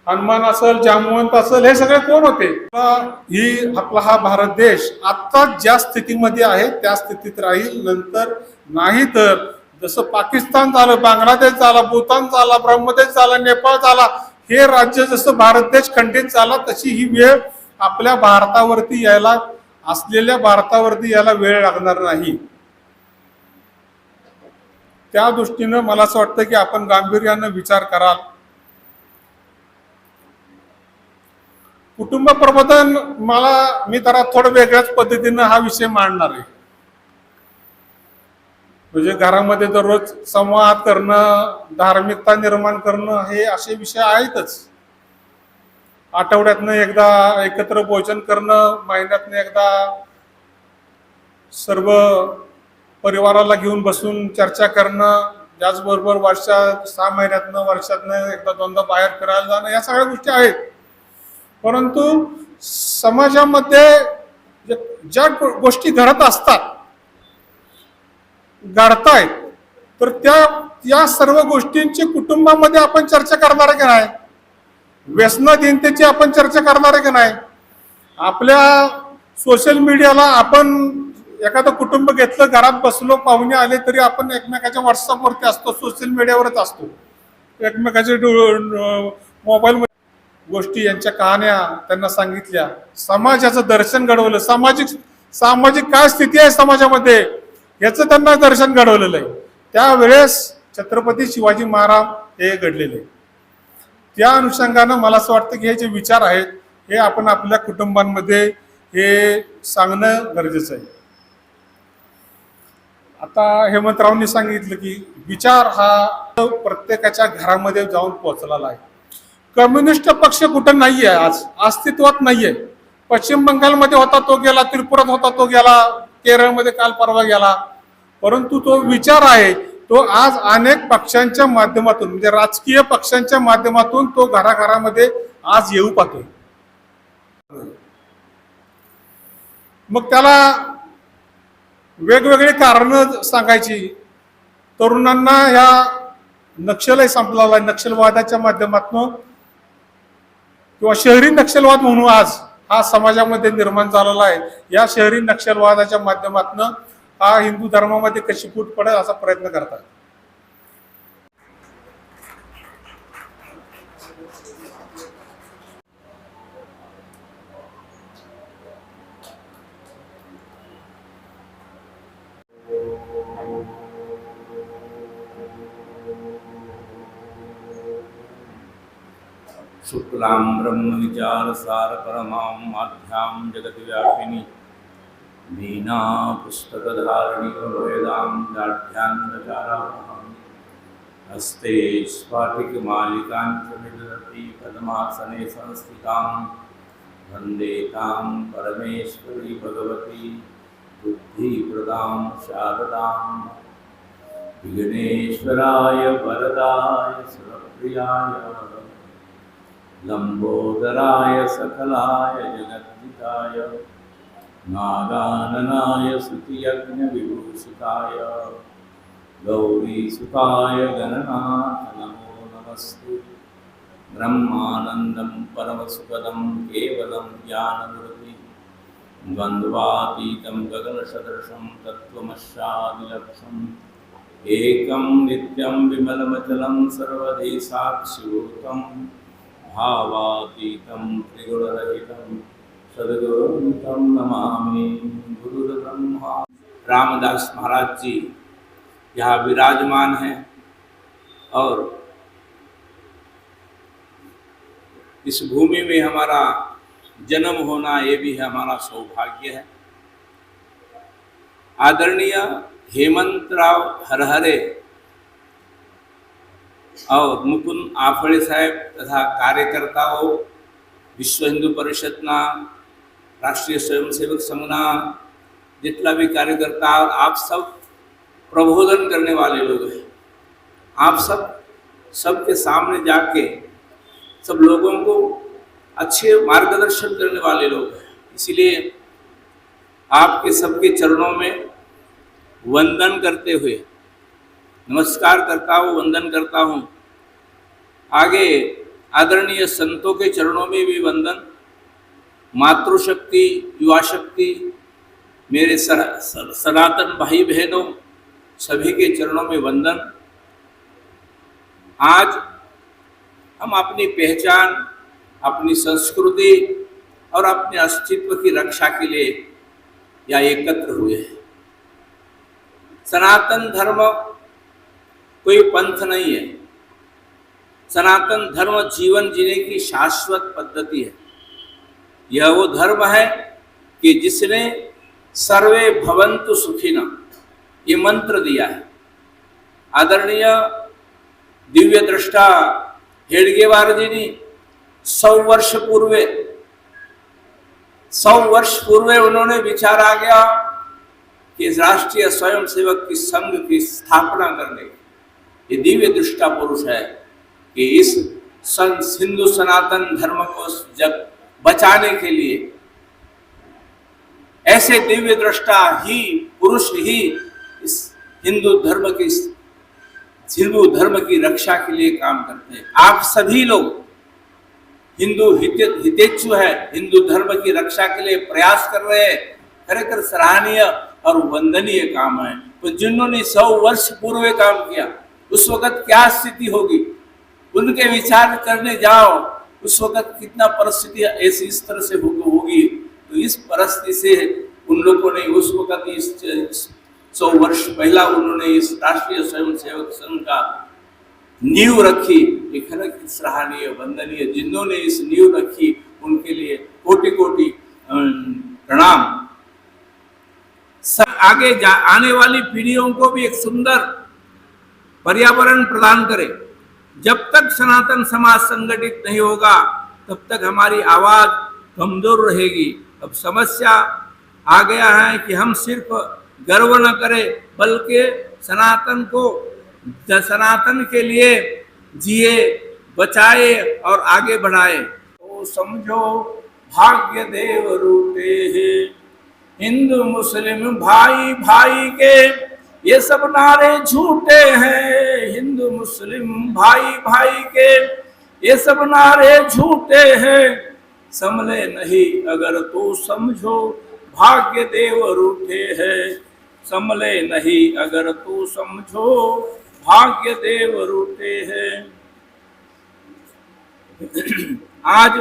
हनुमान असेल, जांबुवंत असेल, हे सगळे कोण होते? ही आपला हा भारत देश आता ज्या स्थितीमध्ये आहे त्या स्थितीत राहील. नंतर नाही तर जसं पाकिस्तान झालं, बांगलादेश झाला, भूतान झाला, ब्रह्मदेश झाला, नेपाळ झाला, हे राज्य जसं भारत देश खंडित झाला, तशी ही वेळ आपल्या भारतावरती यायला, असलेल्या भारतावरती यायला वेळ लागणार नाही. त्या दृष्टीनं मला असं वाटतं की आपण गांभीर्यानं विचार कराल. कुटुंब प्रबोधन मी जरा थोडं वेगळ्याच पद्धतीनं हा विषय मांडणार आहे. म्हणजे घरामध्ये दररोज संवाद करणं, धार्मिकता निर्माण करणं, हे असे विषय आहेतच. आठवड्यातनं एकदा एकत्र भोजन करणं, महिन्यातनं एकदा सर्व परिवाराला घेऊन बसून चर्चा करणं, त्याचबरोबर 6 महिन्यातनं, वर्षातनं एकदा दोनदा बाहेर फिरायला जाणं, या सगळ्या गोष्टी आहेत. परंतु समाजामध्ये ज्या गोष्टी घडत असतात, घडतायत, तर त्या सर्व गोष्टींची कुटुंबामध्ये आपण चर्चा करणार आहे की नाही? व्यसनाधीनतेची आपण चर्चा करणार आहे की नाही? आपल्या सोशल मीडियाला आपण एखादं कुटुंब घेतलं, घरात बसलो, पाहुणे आले तरी आपण एकमेकाच्या व्हॉट्सअपवरती असतो, सोशल मीडियावरच असतो, एकमेकाच्या मोबाईलमध्ये गोष्टी, यांच्या कहाण्या त्यांना सांगितल्या, समाजाचं दर्शन घडवलं. सामाजिक काय स्थिती आहे समाजामध्ये याचं त्यांना दर्शन घडवलेलं आहे. त्यावेळेस छत्रपती शिवाजी महाराज हे घडलेले. त्या अनुषंगानं मला असं वाटतं की हे जे विचार आहेत हे आपण आपल्या कुटुंबांमध्ये हे सांगणं गरजेचं आहे. आता हेमंतरावांनी सांगितलं की विचार हा प्रत्येकाच्या घरामध्ये जाऊन पोहोचलेला आहे. कम्युनिस्ट पक्ष कुठं नाहीये, आज अस्तित्वात नाहीये. पश्चिम बंगालमध्ये होता तो गेला, त्रिपुरात होता तो गेला, केरळमध्ये काल परवा गेला. परंतु तो विचार आहे तो आज अनेक पक्षांच्या माध्यमातून, म्हणजे राजकीय पक्षांच्या माध्यमातून तो घराघरामध्ये आज येऊ पाहतोय. मग त्याला वेगवेगळी कारणं सांगायची. तरुणांना ह्या नक्षलही संपलेला, नक्षलवादाच्या माध्यमातून किंवा शहरी नक्षलवाद म्हणून आज हा समाजामध्ये निर्माण झालेला आहे. या शहरी नक्षलवादाच्या माध्यमातून हा हिंदू धर्मामध्ये कशी फूट पडेल असा प्रयत्न करतात. शुक्लां ब्रह्मविचारसारपरमां माध्यां जगद्व्यापिनी वीणा पुस्तकधारिणी वेदां दाढ्यान्धकारावहं हस्ते स्फाटिकमालिकां च विदधती पद्मासने संस्थितां वन्दे तां परमेश्वरी भगवती बुद्धिप्रदां शारदां विघ्नेश्वराय वरदाय सर्वप्रियाय लंबोदराय सकलाय जगद्दिताय नागाननाय स्तुतियज्ञविभूषिताय गौरीसुताय गणनाथ नमो नमस्ते। ब्रह्मानन्दं परमसुखदं केवलं ज्ञानमूर्ति द्वन्द्वातीतं गगनसदृशं तत्त्वमस्यादिलक्ष्यम् एकं नित्यं विमलमचलं सर्वधी साक्षिभूतं भावातीतं त्रिगुणरहितं सद्गुरुं नमामि। गुरुर्ब्रह्मा। रामदास महाराज जी यहाँ विराजमान हैं और इस भूमि में हमारा जन्म होना ये भी हमारा सौभाग्य है। आदरणीय हेमंतराव हरहरे और मुकुंद आफळे साहेब तथा कार्यकर्ताओं, विश्व हिंदू परिषदना, राष्ट्रीय स्वयंसेवक संघना जितना भी कार्यकर्ता, आप सब प्रबोधन करने वाले लोग हैं। आप सबके सामने जाके सब लोगों को अच्छे मार्गदर्शन करने वाले लोग हैं। इसीलिए आपके सबके चरणों में वंदन करते हुए नमस्कार करता हूँ, वंदन करता हूँ। आगे आदरणीय संतों के चरणों में भी वंदन, मातृशक्ति, युवा शक्ति, मेरे सनातन भाई बहनों सभी के चरणों में वंदन। आज हम अपनी पहचान, अपनी संस्कृति और अपने अस्तित्व की रक्षा के लिए यहाँ एकत्र हुए हैं। सनातन धर्म कोई पंथ नहीं है। सनातन धर्म जीवन जीने की शाश्वत पद्धति है। यह वो धर्म है कि जिसने सर्वे भवन्तु सुखिनः ये मंत्र दिया है। आदरणीय दिव्य दृष्टा हेडगेवार जी ने 100 वर्ष पूर्वे उन्होंने विचार आ गया कि राष्ट्रीय स्वयंसेवक की संघ की स्थापना करने ये दिव्य दृष्टा पुरुष है कि इस हिंदू सनातन धर्म को जब बचाने के लिए ऐसे दिव्य दृष्टा ही पुरुष ही इस हिंदू धर्म की रक्षा के लिए काम करते हैं। आप सभी लोग हिंदू हितेच्छु है, हिंदू धर्म की रक्षा के लिए प्रयास कर रहे हैं। खरेखर सराहनीय और वंदनीय काम है। तो जिन्होंने 100 वर्ष पूर्व काम किया, उस वक्त क्या स्थिति होगी, उनके विचार करने जाओ, उस वक्त कितना परिस्थिति ऐसी इस तरह से होगी। तो इस परिस्थिति से उन लोगों ने उस वक्त इस 100 वर्ष पहला उन्होंने इस राष्ट्रीय स्वयंसेवक संघ का नींव रखी। एक सराहनीय वंदनीय, जिन्होंने इस नींव रखी उनके लिए कोटि कोटि प्रणाम। आगे आने वाली पीढ़ियों को भी एक सुंदर पर्यावरण प्रदान करें। जब तक सनातन समाज संगठित नहीं होगा तब तक हमारी आवाज कमजोर रहेगी। अब समस्या आ गया है कि हम सिर्फ गर्व न करें बल्कि सनातन के लिए जिए, बचाए और आगे बढ़ाए। तो समझो भाग्य देव रूठे हैं, हिंदू मुस्लिम भाई भाई के ये सब नारे झूठे हैं। हिंदू मुस्लिम भाई भाई के ये सब नारे झूठे हैं। संभले नहीं अगर तो समझो भाग्य देव रूठे हैं। संभले नहीं अगर तो समझो भाग्य देव रूठे हैं। आज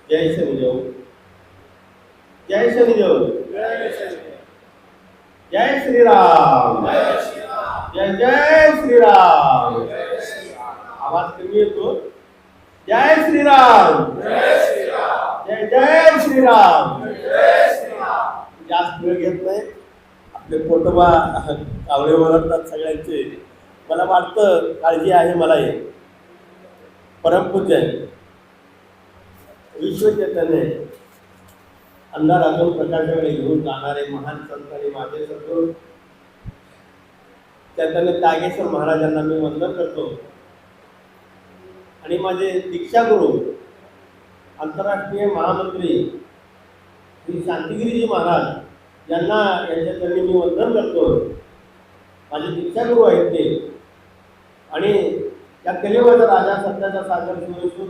जय शनिदेव, जय शनिदेव, जय श्री राम, जय जय श्री राम। आवाज कमी येतो। जय श्री राम, जय जय श्री राम। जास्त वेळ घेत नाही। आपले पोटोबा कावळे ओळखतात सगळ्यांचे। मला वाटतं काळजी आहे मला हे। परमपूज्य विश्वचैतन्य अंधारातून प्रकाशाकडे घेऊन जाणारे महान संत आणि माझे सद्गुरू चैतन्य त्यागेश्वर महाराजांना मी वंदन करतो। आणि माझे दीक्षागुरू आंतरराष्ट्रीय महामंत्री श्री शांतिगिरीजी महाराज यांना यांच्या चरणी मी वंदन करतो। माझे दीक्षागुरू आहेत ते। आणि या कलियुगाचा राजा सत्याचा सागर शिवसूर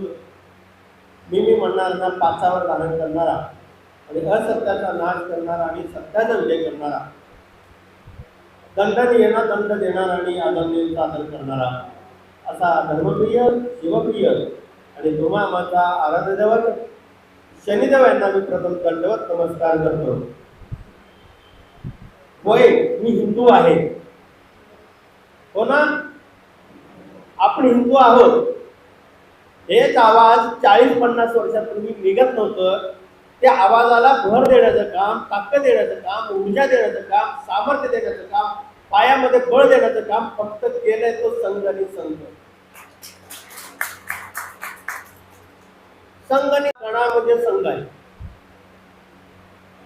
मी म्हणणारा पाचावर धारण करणारा आणि असत्याचा नाश करणारा आणि सत्याचा विजय करणारा, दंड येणार दंड देणारा आणि आदरणीय सादर करणारा असा धर्मप्रिय, शिवप्रिय आणि धुमामाचा आराध्य दैवत शनिदेव यांना मी प्रथम दंडवत नमस्कार करतो। होय, मी हिंदू आहे। हो ना, आपण हिंदू आहोत। हेच आवाज 40-50 वर्षापूर्वी निघत नव्हतं। त्या आवाजाला भर देण्याचं काम, ताकद देण्याचं काम, ऊर्जा देण्याचं काम, सामर्थ्य देण्याचं काम, पायामध्ये बळ देण्याचं काम फक्त केलंय तो संघ आणि संघ. संघ आणि कणा म्हणजे संघ आहे.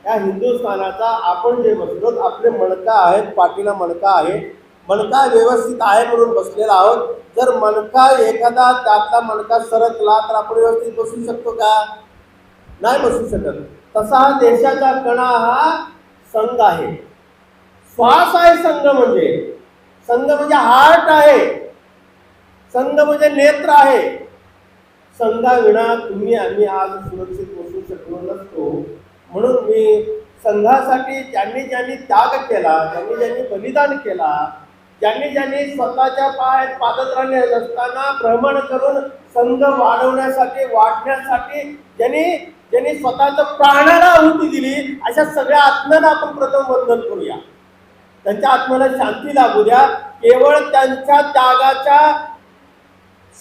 या हिंदुस्थानाचा आपण जे बसलो, आपले मणका आहेत, पाठीला मणका आहे, मणका व्यवस्थित आहे म्हणून बसलेला आहोत. जर मणका एखादा त्यातला मणका सरकला तर आपण व्यवस्थित बसू शकतो का? नाही बसू शकत. तसा हा देशाचा कणा हा संघ आहे, श्वास आहे. संघ म्हणजे हार्ट आहे, संघ म्हणजे नेत्र आहे. संघाविना तुम्ही आम्ही आज सुरक्षित बसू शकलो नसतो. म्हणून मी संघासाठी ज्यांनी ज्यांनी त्याग केला, ज्यांनी ज्यांनी बलिदान केला, ज्यांनी ज्यांनी स्वतःच्या पायात पादत्राणे असताना भ्रमण करून संघ वाढवण्यासाठी वाढण्यासाठी ज्यांनी स्वतःच्या प्राणाला आहुती दिली, अशा सगळ्या आत्म्यांना आपण प्रथम वंदन करूया. त्यांच्या आत्म्याला शांती लाभू द्या. केवळ त्यांच्या त्यागाच्या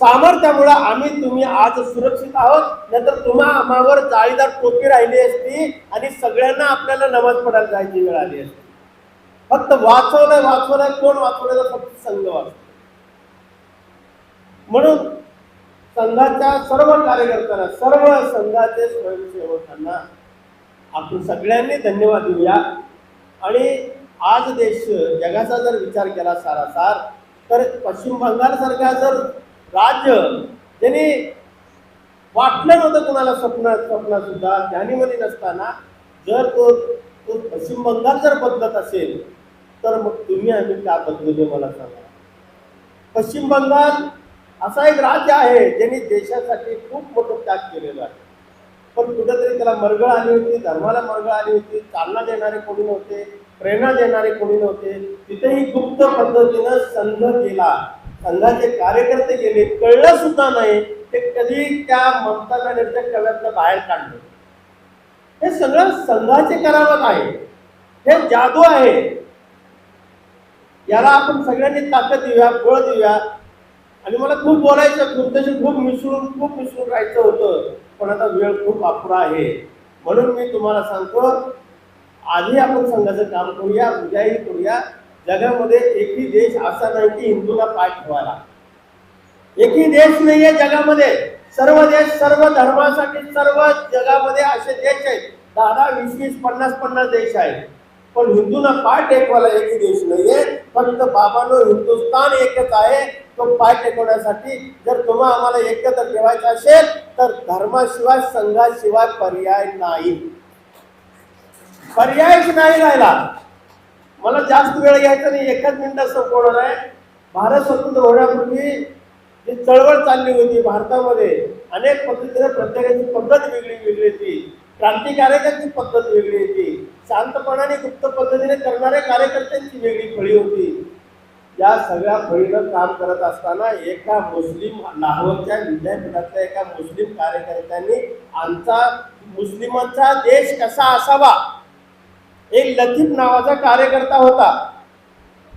सामर्थ्यामुळे आम्ही तुम्ही आज सुरक्षित आहोत. नंतर तुम्हा आम्हावर जाळीदार टोपी राहिली असती आणि सगळ्यांना आपल्याला नमाज पडायला जायची वेळ आली असती. फक्त वाचवलंय कोण वाचवलं? फक्त संघ वाचवलं. म्हणून संघाच्या सर्व कार्यकर्त्यांना, सर्व संघाचे स्वयंसेवकांना आपण सगळ्यांनी धन्यवाद देऊया. आणि आज देश जगाचा जर विचार केला सारासार तर पश्चिम बंगाल सारखा जर राज्य ज्यांनी वाटलं नव्हतं कुणाला स्वप्नात सुद्धा ध्यानीमध्ये नसताना जर तो पश्चिम बंगाल जर बदलत असेल तर मग तुम्ही आम्ही का बदलले मला सांगा. पश्चिम बंगाल असा एक राज्य आहे ज्यांनी देशासाठी खूप मोठं त्याग केलेला आहे. पण कुठेतरी त्याला मरगळ आली होती, धर्माला मरगळ आली होती, चालना देणारे कोणी नव्हते, प्रेरणा देणारे कोणी नव्हते. तिथेही गुप्त पद्धतीनं संघ केला, संघाचे कार्यकर्ते गेले, कळलं सुद्धा नाही ते कधी त्या ममता बॅनर्जीच्या कव्यातनं बाहेर काढलं. हे सगळं संघाचे करावत आहे, हे जादू आहे. याला आपण सगळ्यांनी ताकद देऊया, बळ देऊया. आणि मला खूप बोलायचं, खूप मिसळून राहायचं होतं, पण आता वेळ खूप अपुरा आहे. म्हणून मी तुम्हाला सांगतो, आधी आपण संघाचं काम करूया, उद्याही करूया. जगामध्ये एकही देश असा नाही की हिंदूला पाय ठेवायला. एकही देश नाहीये जगामध्ये. सर्व देश, सर्व धर्मासाठी सर्व जगामध्ये असे देश आहेत, 10, 20, 50 देश आहेत. पण हिंदूंना पाय टेकवायला एकही देश नाहीये. फक्त बाबांनो, हिंदुस्थान एकच आहे. तो पाय टेकवण्यासाठी जर तुम्हाला आम्हाला एकत्र ठेवायचं असेल तर धर्माशिवाय, संघाशिवाय पर्याय नाही. पर्यायच नाही राहिला. मला जास्त वेळ घ्यायचा नाही, 1 मिनिटात संपवणार आहे. भारत स्वतंत्र होण्यापूर्वी जी चळवळ चालली होती भारतामध्ये, अनेक पद्धतीने प्रत्येकाची पद्धत वेगळी होती. क्रांतिकारकांची पद्धत वेगळी होती. शांतपणाने गुप्त पद्धतीने करणाऱ्या कार्यकर्त्यांची वेगळी फळी होती. या सगळ्या फळीनं काम करत असताना एका मुस्लिम लाहोरच्या विद्यापीठातल्या एका मुस्लिम कार्यकर्त्यांनी आमचा मुस्लिमांचा देश कसा असावा, एक लतीफ नावाचा कार्यकर्ता होता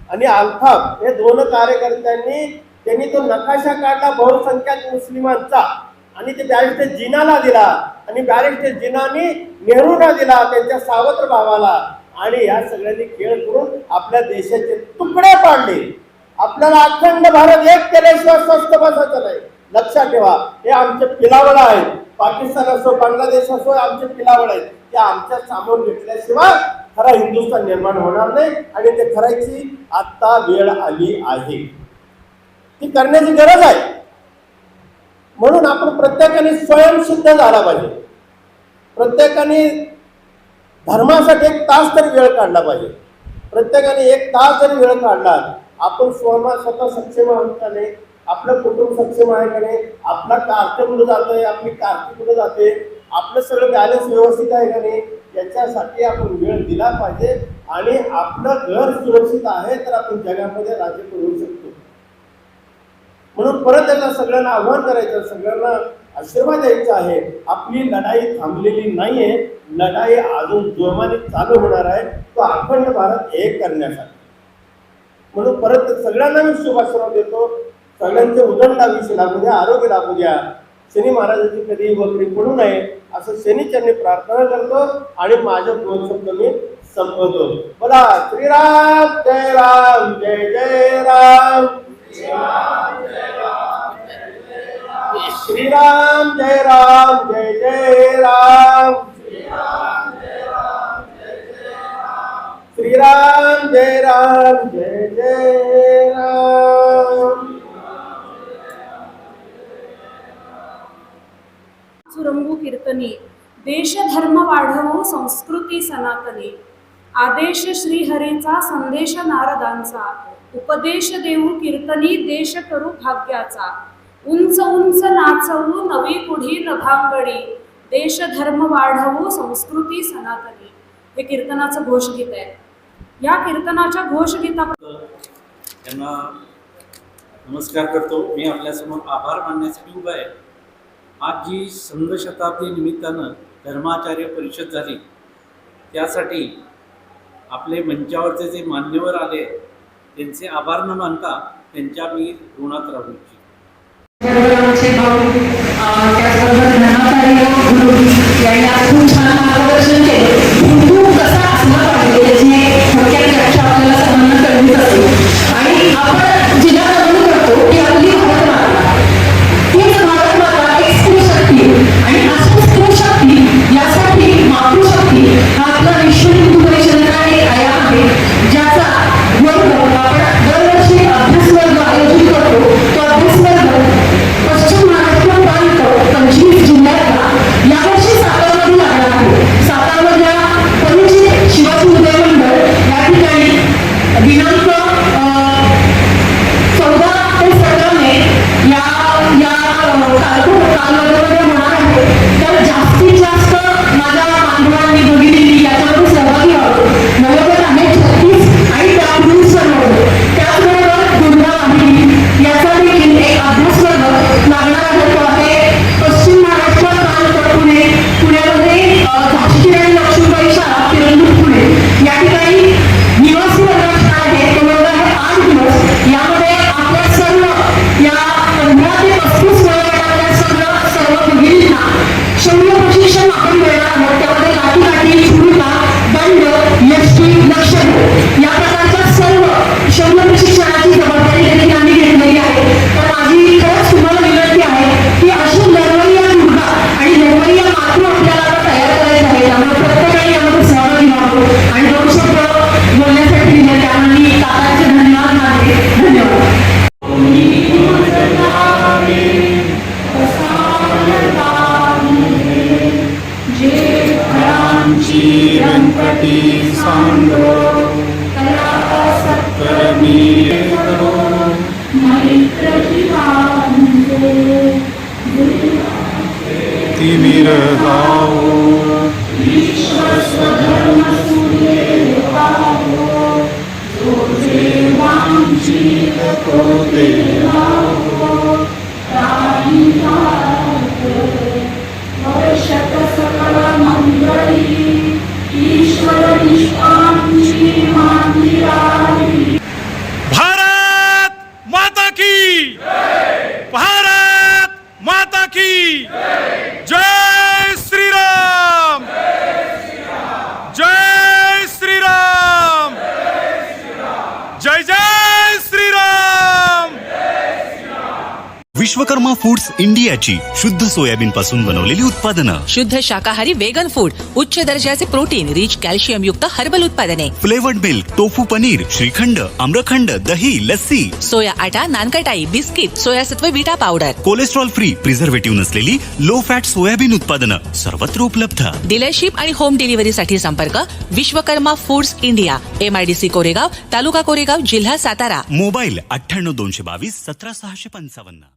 आणि अल्ताफ, हे 2 कार्यकर्त्यांनी तो नकाशा काढला बहुसंख्याक मुस्लिमांचा आणि ते बॅरिस्टर जिनाला दिला आणि बॅरिस्टर जिनाने नेहरूंना दिला, त्यांच्या सावत्र भावाला. आणि या सगळ्यांनी खेळ करून आपल्या देशाचे तुकडे पाडले. आपल्याला अखंड भारत एक केल्याशिवाय स्वस्थ बसायचं नाही. लक्षात ठेवा, हे आमचे पिलावळ आहेत. पाकिस्तान असो, बांगलादेश असो, आमचे पिलावळ आहेत. ते आमच्या सामावून घेतल्याशिवाय खरा हिंदुस्थान निर्माण होणार नाही. आणि ते करायची आता वेळ आली आहे, ती करण्याची गरज आहे. म्हणून आपण प्रत्येकाने स्वयंसिद्ध झाला पाहिजे. प्रत्येकाने धर्मासाठी 1 तास तरी वेळ काढला पाहिजे. प्रत्येकाने 1 तास जरी वेळ काढला, आपण स्वतः सक्षम आहोत का नाही, आपलं कुटुंब सक्षम आहे का नाही, आपला कार्य कुठं जातोय, आपली कारकी कुठं जाते, आपलं सगळं बॅलन्स व्यवस्थित आहे का नाही, याच्यासाठी आपण वेळ दिला पाहिजे. आणि आपलं घर सुरक्षित आहे तर आपण जगामध्ये राज्य करू शकतो. म्हणून परत त्यांना सगळ्यांना आव्हान करायचं, सगळ्यांना आशीर्वाद द्यायचा आहे. आपली लढाई थांबलेली नाहीये, लढाई अजून जोमाने चालू होणार आहे, तो अखंड भारत एक करण्यासाठी. म्हणून परत सगळ्यांना मी शुभाशीर्वाद देतो. सगळ्यांचे उदंड आयुष्य लाभू द्या, आरोग्य लाभू द्या. शनी महाराजांची कधी वगैरे पडू नये असं शनिचरणी प्रार्थना करतो आणि माझं 2 शब्द मी संपवतो. बोला श्रीराम जय राम जय जय राम. श्रीराम जय राम जय जय राम. श्रीराम जय राम जय जय राम. सुरंगू कीर्तनी देश धर्म वाढवू संस्कृती सनातनी. आदेश श्रीहरीचा संदेश नारदांचा. उपदेश देऊ कीर्तनी देश करू भाग्याचा. उंच उंच नाचवू नवी पुढी नभांगडी. देश धर्म वाढवू संस्कृती सनातनी. हे कीर्तनाचं घोषगीत आहे. या कीर्तनाच्या घोषगीता त्यांना नमस्कार करतो. मी आपल्यासमोर आभार मानण्यासाठी उभा आहे. आज जी संघ शताब्दी निमित्तानं धर्माचार्य परिषद झाली त्यासाठी आपले मंचावरचे जे मान्यवर आले त्यांचे आभार न मानता त्यांच्या मी ऋणात राहू इच्छितो. आमचे भाऊ त्याचबरोबर धर्माचार्य गुरु यांनी आज खूप छान मार्गदर्शन केले. हिंदू कसा असला पाहिजे याची थोडक्यात व्याख्या आपल्याला सर्वांना कळलीच असेल. आणि आपण जिला नमूद करतो ती आपली भारतमाता. तीच भारतमाता एक स्त्री शक्ती आणि अशी स्त्री शक्ती यासाठी मातृशक्ती हा आपला विश्व हिंदू परिषदेचा एक आयाम आहे, ज्याचा वर्ग आपण दरवर्षी अभ्यास वर्ग आयोजित करतो. तो अभ्यास वर्ग पश्चिम महाराष्ट्र प्रांत 25 जिल्ह्यातला यावर्षी सातारामध्ये लागला आहे. सातारामधल्या परिचित शिवाजी उदय मंडळ या ठिकाणी दिनांक 14 ते 17 मे या कालवधीमध्ये होणार आहे. तर जास्तीत जास्त माझ्या बांधवांनी भगिनींनी याच्यामध्ये सहभागी व्हावं. नवोदय आहे 36 आणि त्यापुढील सर्व. त्याचबरोबर दुर्गा वाहिनी याचा देखील एक अभ्यास वर्ग लागणार आहे. तो आहे पश्चिम महाराष्ट्र प्रांत पुण्यामध्ये झाशीची राणी लक्ष्मीबाई शाळा किरणदूत पुणे या ठिकाणी निवासी वर्ग असणार आहे. तो वर्ग आहे 8 दिवस. यामध्ये आपल्या सर्व या 15 ते 35 वयोगटातल्या सर्व भगिनींना शौर्य प्रशिक्षण आपण देणार आहोत. त्यामध्ये लाठी छुरिका दंड यष्टी लक्ष्य या प्रकारच्या सर्व शौर्य प्रशिक्षणाची जबाबदारी देखील आम्ही घेतलेली आहे. तर माझी खरंच तुम्हाला विनंती आहे की अशी लढवय्या दुर्गा आणि लढवय्या मातृ आपल्याला तयार करायचं आहे. त्यामुळे प्रत्येकाने यामध्ये सहभागी व्हावं आणि 2 शब्द बोलण्यासाठी दिले त्यामुळे मी काकांचे धन्यवाद मानते. धन्यवाद. तिमिर गाओ भारत माता की, भारत माता की जय श्री राम, जय श्री राम, जय जय श्री राम. विश्वकर्मा फूड्स इंडियाची शुद्ध सोयाबीन पासून बनवलेली उत्पादनं. शुद्ध शाकाहारी वेगन फूड, उच्च दर्जाचे प्रोटीन रिच कॅल्शियम युक्त हर्बल उत्पादने. Flavoured milk, tofu paneer, shrikhand, amrakhand, दही, लस्सी. सोया आटा, नानकटाई, बिस्किट, सोयासत्व विटा पावडर. कोलेस्ट्रॉल फ्री, प्रिझर्वेटिव्ह नसलेली लो फॅट सोयाबीन उत्पादनं सर्वत्र उपलब्ध. डीलरशिप आणि होम डिलिव्हरीसाठी संपर्क Vishwakarma foods India, MIDC Koregaon, taluka Koregaon, जिल्हा सातारा. मोबाईल 98 222 17 655.